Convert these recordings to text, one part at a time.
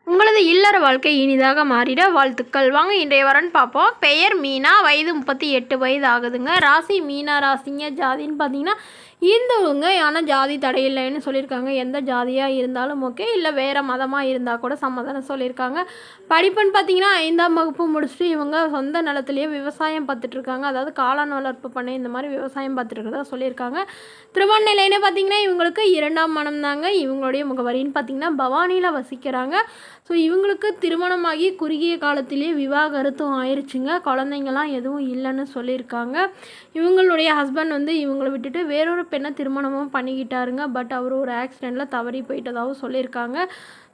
உங்களது இல்லற வாழ்க்கை இனிதாக மாறிட வாழ்த்துக்கள். வாங்க இன்றைய வரன் பார்ப்போம். பெயர் மீனா, வயது 38 வயது ஆகுதுங்க. ராசி மீனா ராசிங்க. ஜாதின்னு பார்த்தீங்கன்னா இந்துவுங்க. ஆனால் ஜாதி தடையில்லைன்னு சொல்லியிருக்காங்க. எந்த ஜாதியாக இருந்தாலும் ஓகே, இல்லை வேறு மதமாக இருந்தால் கூட சம்மதம்னு சொல்லியிருக்காங்க. படிப்புன்னு பார்த்தீங்கன்னா 5ஆம் வகுப்பு முடிச்சுட்டு இவங்க சொந்த நிலத்துலேயே விவசாயம் பார்த்துட்ருக்காங்க. அதாவது காளான் வளர்ப்பு பண்ணை இந்த மாதிரி விவசாயம் பார்த்துட்ருக்கறதா சொல்லியிருக்காங்க. திருமண நிலைன்னு பார்த்தீங்கன்னா இவங்களுக்கு 2ஆம் மனம் தாங்க. இவங்களுடைய முகவரின்னு பார்த்தீங்கன்னா பவானியில் வசிக்கிறாங்க. ஸோ இவங்களுக்கு திருமணமாகி குறுகிய காலத்திலேயே விவாகரத்தும் ஆயிடுச்சுங்க. குழந்தைங்கள்லாம் எதுவும் இல்லைன்னு சொல்லியிருக்காங்க. இவங்களுடைய ஹஸ்பண்ட் வந்து இவங்களை விட்டுட்டு வேறொரு பெண்ணை திருமணமும் பண்ணிக்கிட்டாருங்க. பட் அவர் ஒரு ஆக்சிடெண்ட்டில் தவறி போயிட்டதாகவும் சொல்லியிருக்காங்க.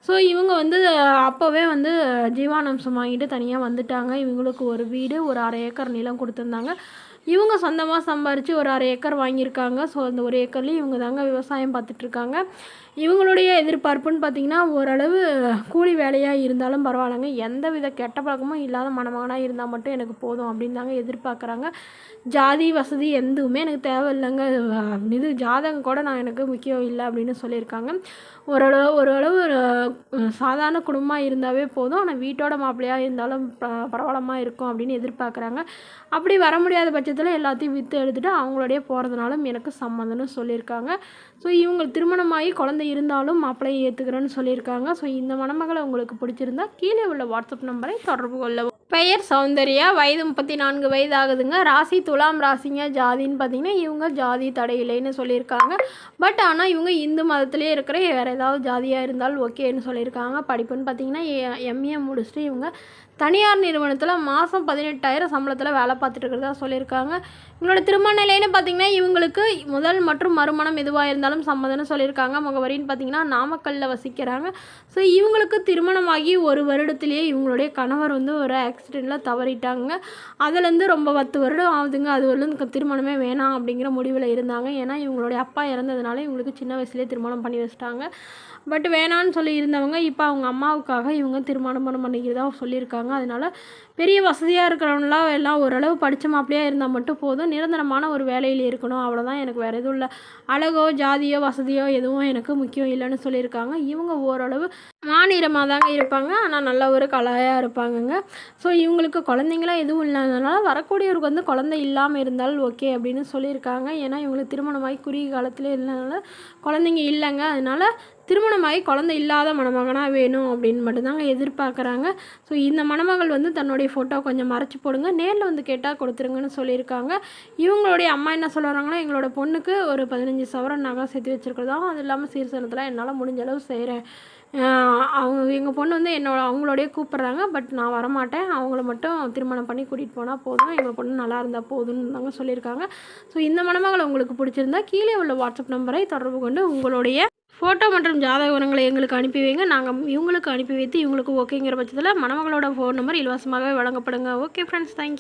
ஸோ இவங்க வந்து அப்போவே வந்து ஜீவானம்சம் வாங்கிட்டு தனியாக வந்துட்டாங்க. இவங்களுக்கு ஒரு வீடு, ஒரு 1/2 ஏக்கர் நிலம் கொடுத்துருந்தாங்க. இவங்க சொந்தமாக சம்பாரித்து ஒரு 1/2 ஏக்கர் வாங்கியிருக்காங்க. ஸோ அந்த 1 ஏக்கர்லேயும் இவங்க தாங்க விவசாயம் பார்த்துட்ருக்காங்க. இவங்களுடைய எதிர்பார்ப்புன்னு பார்த்திங்கன்னா ஓரளவு கூலி வேலையாக இருந்தாலும் பரவாயில்லைங்க, எந்த வித கெட்ட பழக்கமும் இல்லாத மணமகனாக இருந்தால் மட்டும் எனக்கு போதும் அப்படின்னு தாங்க எதிர்பார்க்குறாங்க. ஜாதி வசதி எதுவுமே எனக்கு தேவையில்லைங்க, இது ஜாதகம் கூட நான் எனக்கு முக்கியம் இல்லை அப்படின்னு சொல்லியிருக்காங்க. ஓரளவு சாதாரண குடும்பமாக இருந்தாவே போதும், ஆனால் வீட்டோட மாப்பிள்ளையாக இருந்தாலும் பரவலமாக இருக்கும் அப்படின்னு எதிர்பார்க்குறாங்க. அப்படி வர முடியாத பட்சத்தில் எல்லாத்தையும் விற்று எடுத்துகிட்டு அவங்களோடைய போகிறதுனாலும் எனக்கு சம்மந்தம்னு சொல்லியிருக்காங்க. ஸோ இவங்க திருமணமாகி குழந்தை இருந்தாலும் மாப்பிள்ளையை ஏற்றுக்கிறேன்னு சொல்லியிருக்காங்க. ஸோ இந்த மணமகளை உங்களுக்கு பிடிச்சிருந்தா கீழே உள்ள வாட்ஸ்அப் நம்பரை தொடர்பு கொள்ளவும். பெயர் சௌந்தர்யா, வயது 34 வயது ஆகுதுங்க. ராசி துலாம் ராசிங்க. ஜாதின்னு பார்த்தீங்கன்னா இவங்க ஜாதி தடையில்லைன்னு சொல்லியிருக்காங்க. பட் ஆனால் இவங்க இந்து மதத்திலே இருக்கிற வேறு ஏதாவது ஜாதியாக இருந்தாலும் ஓகேன்னு சொல்லியிருக்காங்க. படிப்புன்னு பார்த்தீங்கன்னா எம்ஏ முடிச்சுட்டு இவங்க தனியார் நிறுவனத்தில் மாதம் 18,000 சம்பளத்தில் வேலை பார்த்துட்டு இருக்கிறதா சொல்லியிருக்காங்க. இவங்களோட திருமண நிலைன்னு பார்த்திங்கன்னா இவங்களுக்கு முதல் மற்றும் மறுமணம் எதுவாக இருந்தாலும் சம்மதம்னு சொல்லியிருக்காங்க. முகவரின்னு பார்த்திங்கன்னா நாமக்கல்லில் வசிக்கிறாங்க. ஸோ இவங்களுக்கு திருமணமாகி 1 வருடத்திலேயே இவங்களுடைய கணவர் வந்து ஒரு ஆக்சிடெண்ட்டில் தவறிட்டாங்க. அதுலேருந்து ரொம்ப 10 வருடம் ஆகுதுங்க. அது வரலும் திருமணமே வேணாம் அப்படிங்கிற முடிவில் இருந்தாங்க. ஏன்னா இவங்களுடைய அப்பா இறந்ததுனால இவங்களுக்கு சின்ன வயசுலேயே திருமணம் பண்ணி வச்சுட்டாங்க. பட் வேணான்னு சொல்லி இருந்தவங்க இப்போ அவங்க அம்மாவுக்காக இவங்க திருமணம் பண்ணிக்கிறதா சொல்லியிருக்காங்க. அதனால் பெரிய வசதியாக இருக்கிறவங்களாம் எல்லாம் ஓரளவு படித்த மாப்பிள்ளையாக இருந்தால் மட்டும் போதும், நிரந்தரமான ஒரு வேலையில் இருக்கணும், அவ்வளோதான், எனக்கு வேறு எதுவும் இல்லை, அழகோ ஜாதியோ வசதியோ எதுவும் எனக்கு முக்கியம் இல்லைன்னு சொல்லியிருக்காங்க. இவங்க ஓரளவு மாநிறமாக தாங்க இருப்பாங்க, ஆனால் நல்ல ஒரு கலையாக இருப்பாங்கங்க. ஸோ இவங்களுக்கு குழந்தைங்களாம் எதுவும் இல்லாததுனால வரக்கூடியவருக்கு வந்து குழந்தை இல்லாமல் இருந்தாலும் ஓகே அப்படின்னு சொல்லியிருக்காங்க. ஏன்னா இவங்களுக்கு திருமணமாகி குறுகிய காலத்தில் இல்லைனால குழந்தைங்க இல்லைங்க. அதனால் திருமணமாகி குழந்தை இல்லாத மணமகனாக வேணும் அப்படின்னு மட்டும்தாங்க எதிர்பார்க்குறாங்க. ஸோ இந்த மணமகள் வந்து தன்னுடைய ஃபோட்டோ கொஞ்சம் மறைச்சி போடுங்க, நேரில் வந்து கேட்டால் கொடுத்துருங்கன்னு சொல்லியிருக்காங்க. இவங்களுடைய அம்மா என்ன சொல்கிறாங்கன்னா, எங்களோட பொண்ணுக்கு ஒரு 15 சவரன் நகை சேர்த்து வச்சுருக்கிறதாகவும், அது இல்லாமல் சீர்சனத்தில் என்னால் முடிஞ்ச அளவு செய்கிறேன், எங்கள் பொண்ணு வந்து அவங்களோடய கூப்பிட்றாங்க, பட் நான் வரமாட்டேன், அவங்கள மட்டும் திருமணம் பண்ணி கூட்டிகிட்டு போனால் போதும், எங்கள் பொண்ணு நல்லா இருந்தால் போதும்னு தாங்க சொல்லியிருக்காங்க. ஸோ இந்த மணமகளை உங்களுக்கு பிடிச்சிருந்தா கீழே உள்ள வாட்ஸ்அப் நம்பரை தொடர்பு கொண்டு உங்களுடைய ஃபோட்டோ மற்றும் ஜாதக விவரங்களை எங்களுக்கு அனுப்பி வைங்க. நாங்கள் இவங்களுக்கு அனுப்பி வைத்து இவங்களுக்கு ஓகேங்கிற பட்சத்தில் மணமகளோட ஃபோன் நம்பர் இலவசமாகவே வழங்கப்படுங்க. Okay friends, thank you.